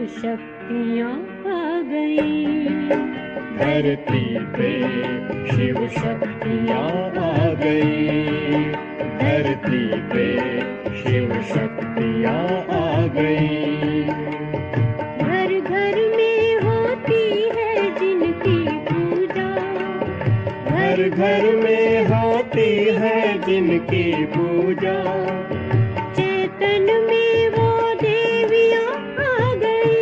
शक्तियाँ आ गई। धरती पे शिव शक्तियाँ आ गई। धरती पे शिव शक्तियाँ आ गई। घर घर में होती है जिनकी पूजा। घर घर में होती है जिनकी पूजा। चेतन में वो देवियाँ आ गई।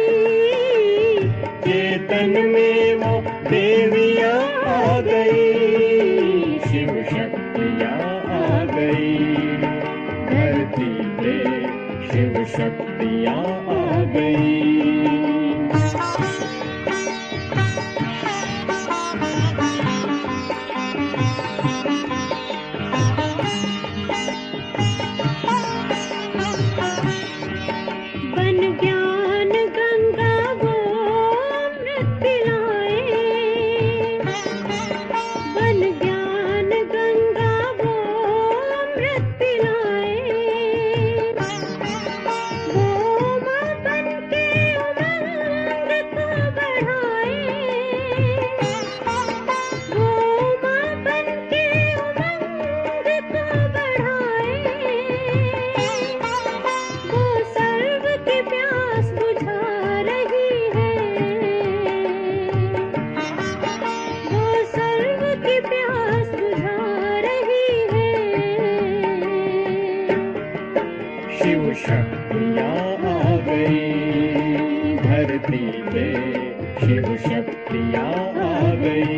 चेतन में वो देवियाँ आ गई। शिव शक्तियाँ आ गई। धरती पे शिव शक्तियाँ आ गई। बन ज्ञान गंगा वो अमृत पिलाए। बन ज्ञान गंगा वो अमृत पिलाए। वो माँ बन के उमंग को बढ़ाए। वो माँ बन के उमंग को बढ़ाए। वो सर्व की प्यास बुझा रही है। वो सर्व की प्यास बुझा रही है। शिव शक्तियाँ आ गई। धरती पे शिव शक्तियाँ आ गई।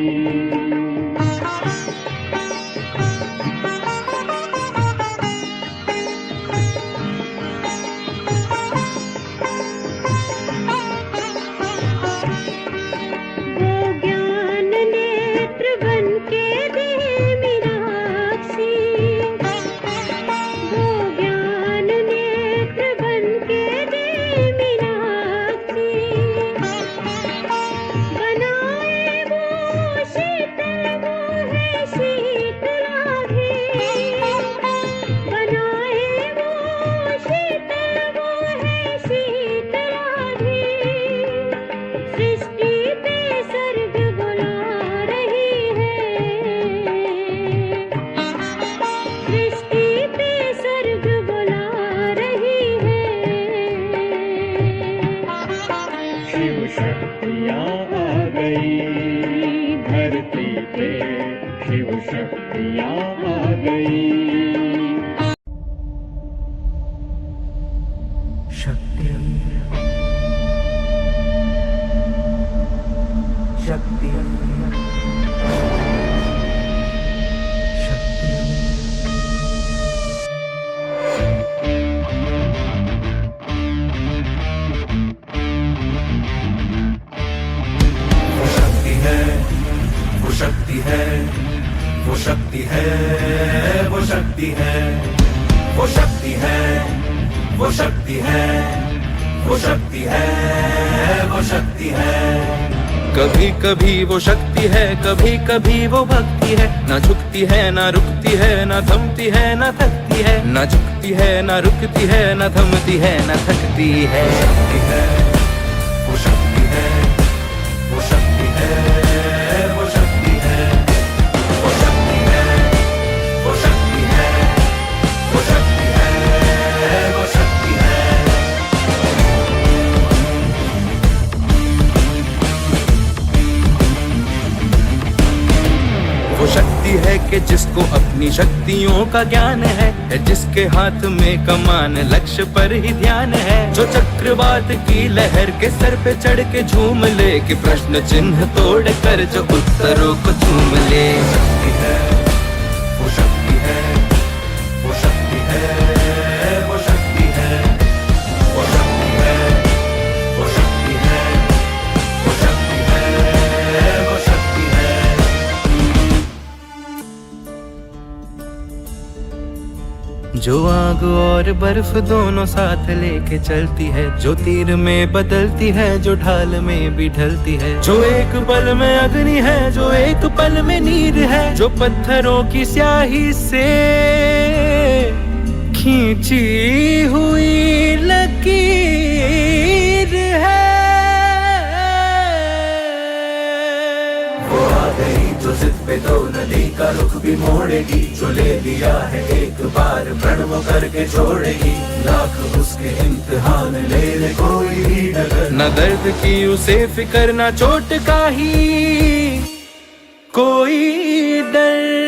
वो ज्ञान नेत्र बन के दे मीनाक्षी। वो ज्ञान नेत्र बन के दे मीनाक्षी। बनाए वो शीतल वो है शीतलाधि। बनाए वो शीतल वो है शीतलाधि। सृष्टि पे सर्ग बुला रही है। सृष्टि पे सर्ग बुला रही है। शिव शक्तियाँ आ गई। धरती पे शिव शक्तियाँ आ गई। शक्ति शक्ति शक्ति वो शक्ति है, वो शक्ति है, वो शक्ति है, वो शक्ति है, वो शक्ति है, वो शक्ति है, वो शक्ति है, वो शक्ति है। कभी कभी वो शक्ति है, कभी कभी वो भक्ति है। ना झुकती है ना रुकती है, ना थमती है ना थकती है। ना झुकती है ना रुकती है, ना थमती है ना थकती है। शक्ति है, वो शक्ति है, वो शक्ति है, वो शक्ति है, वो शक्ति है, वो शक्ति है, वो शक्ति है, वो शक्ति है। वो शक्ति है कि जिसको अपनी शक्तियों का ज्ञान है जिसके हाथ में कमान लक्ष्य पर ही ध्यान है। जो चक्रवात की लहर के सर पे चढ़ के झूम ले, कि प्रश्न चिन्ह तोड़ कर जो उत्तरों को चूम ले। शक्ति है, वो शक्ति है, वो शक्ति है, वो शक्ति है, वो शक्ति है, वो शक्ति है, वो शक्ति है, वो शक्ति है। जो आग और बर्फ दोनों साथ लेके चलती है, जो तीर में बदलती है, जो ढाल में भी ढलती है। जो एक पल में अग्नि है, जो एक पल में नीर है। जो पत्थरों की स्याही से खींची हुई लकीर है। जिद पे तो नदी का रुख भी मोड़ेगी, जो ले लिया है एक बार प्रण वो करके छोड़ेगी। लाख उसके इम्तिहान ले ले कोई भी डगर, न दर्द की उसे फिक्र न चोट का ही कोई डर।